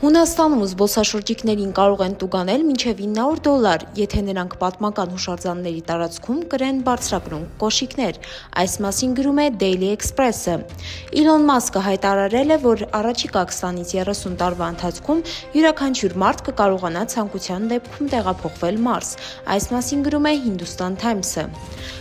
Հունաստանում զբոսաշրջիկներին կարող են տուգանել մինչև $900, եթե նրանք պատմական հուշարձանների տարածքում կրեն բարձրակրուն կոշիկներ, այս մասին գրում է Daily Express-ը։ Իլոն Մասկը հայտարարել է, որ առաջիկա 20-ից 30 տարվա ընթացքում յուրաքանչյուր մարդ կկարողանա ցանկության դեպքում տեղափոխվել Մարս, այս մասին գրում է Hindustan Times-ը։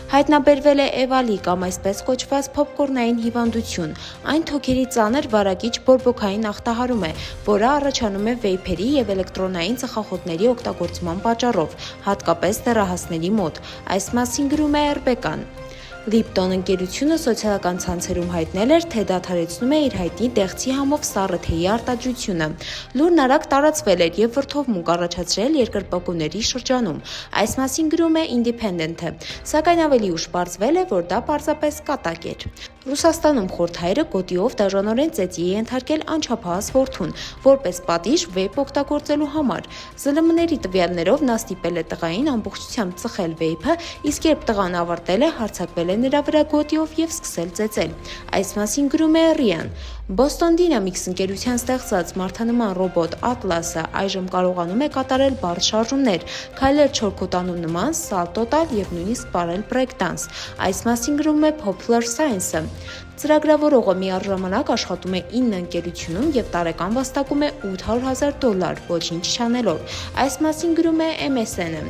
Հայտնաբերվել է Էվալի կամ այսպես կոչված փոփկորնային հիվանդություն, այն թոքերի ծանր վարակիչ բորբոքային ախտահարում է, որը առաջանում է վեյփերի և էլեկտրոնային ծխախոտների օգտագործման պատճառով, հատկապես դեռահասների մոտ, այս մասին գրում է RBK-ն։ Lipton ընկերությունը սոցիալական ցանցերում հայտնել էր, թե դադարեցնում է իր հայտնի դեղցի համով սառը թեյի արտադրությունը։ Լուրն արագ տարածվել էր և վրդովմունք առաջացրել երկրպագուների շրջանում, այս մասին գրում է Independent-ը, սակայն ավելի ուշ պարզվել է, որ դա պարզապես կատակ էր։ Ռուսաստանում խորթ հայրը գոտիով դաժանորեն ծեծի է ենթարկել անչափահաս որդուն, որպես պատիժ վեյփ օգտագործելու համար։ ԶԼՄ-ների տվյալներով նա ստիպել է տղային ամբողջությամբ ծխել վեյփը, իսկ երբ տղան ավարտել է, հարձակվել է նրա վրա գոտիով և սկսել ծեծել, այս մասին գրում է RIAN։ Boston Dynamics ընկերության ստեղծած մարդանման ռոբոտ Atlas-ը այժմ կարողանում է կատարել բարդ շարժումներ, քայլել չորքոտանու նման, սալտո տալ և նույնիսկ պարել բրեյք-դանս, այս մասին գրում է Popular Science-ը։ Ծրագրավորողը միառժամանակ աշխատում է 9 ընկերությունում և տարեկան վաստակում է $800,000, ոչինչ չանելով, այս մասին գրում է MSN-ը։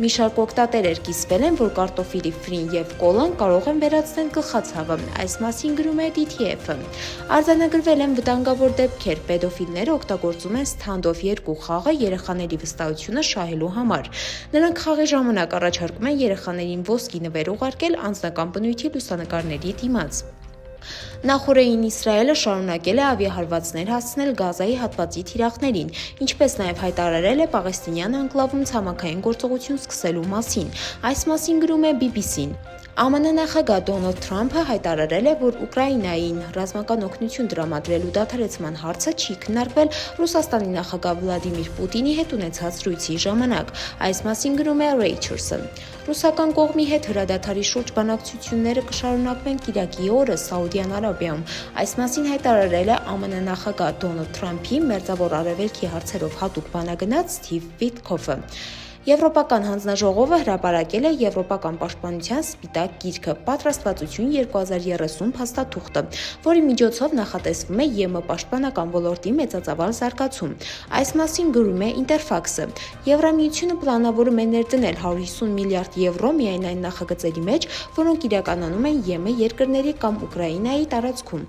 Մի շարք օգտատերեր կիսվել են, որ կարտոֆիլի ֆրին և կոլան կարող են վերացնել գլխացավը, այս մասին գրում է DTF-ը։ Արձանագրվել են վտանգավոր դեպքեր, պեդոֆիլները օգտագործում են Standoff 2 խաղը երեխաների վստահությունը շահելու համար։ Նրանք խաղի ժամանակ առաջարկում են երեխաներին ոսկի նվեր ուղարկել անձնական բնույթի լուսանկարների դիմաց։ Նախօրեին Իսրայելը շարունակել է ավիահարվածներ հասցնել Գազայի հատվածի թիրախներին, ինչպես նաև հայտարարել է Պաղեստինյան անկլավում ցամաքային գործողություն սկսելու մասին, այս մասին գրում է BBC-ն։ ԱՄՆ նախագահ Դոնալդ Թրամփը հայտարարել է, որ Ուկրաինային ռազմական օգնություն տրամադրելու դադարեցման հարցը չի քննարկվել Ռուսաստանի նախագահ Վլադիմիր Պուտինի հետ ունեցած զրույցի ժամանակ, այս մասին գրում է Reuters-ը։ Ռուսական կողմի հետ հրադադարի շուրջ բանակցությունները կշարունակվեն կիրակի օրը Սաուդյան Արաբիայում, այս մասին հայտարարել է ԱՄՆ նախագահ Դոնալդ Թրամփի Մերձավոր Արևելքի հարցերով հատուկ բանագնաց Սթիվ Վիթքոֆը։ Եվրոպական հանձնաժողովը հրապարակել է Եվրոպական պաշտպանության սպիտակ գիրքը «Պատրաստվածություն 2030» փաստաթուղթը, որի միջոցով նախատեսվում է ԵՄ պաշտպանական ոլորտի մեծածավալ զարգացում։ Այս մասին գրում է Interfax-ը։ Եվրամիությունը պլանավորում է ներդնել €150 միլիարդ միայն այն նախագծերի մեջ, որոնք իրականանում են ԵՄ երկրների կամ Ուկրաինայի տարածքում։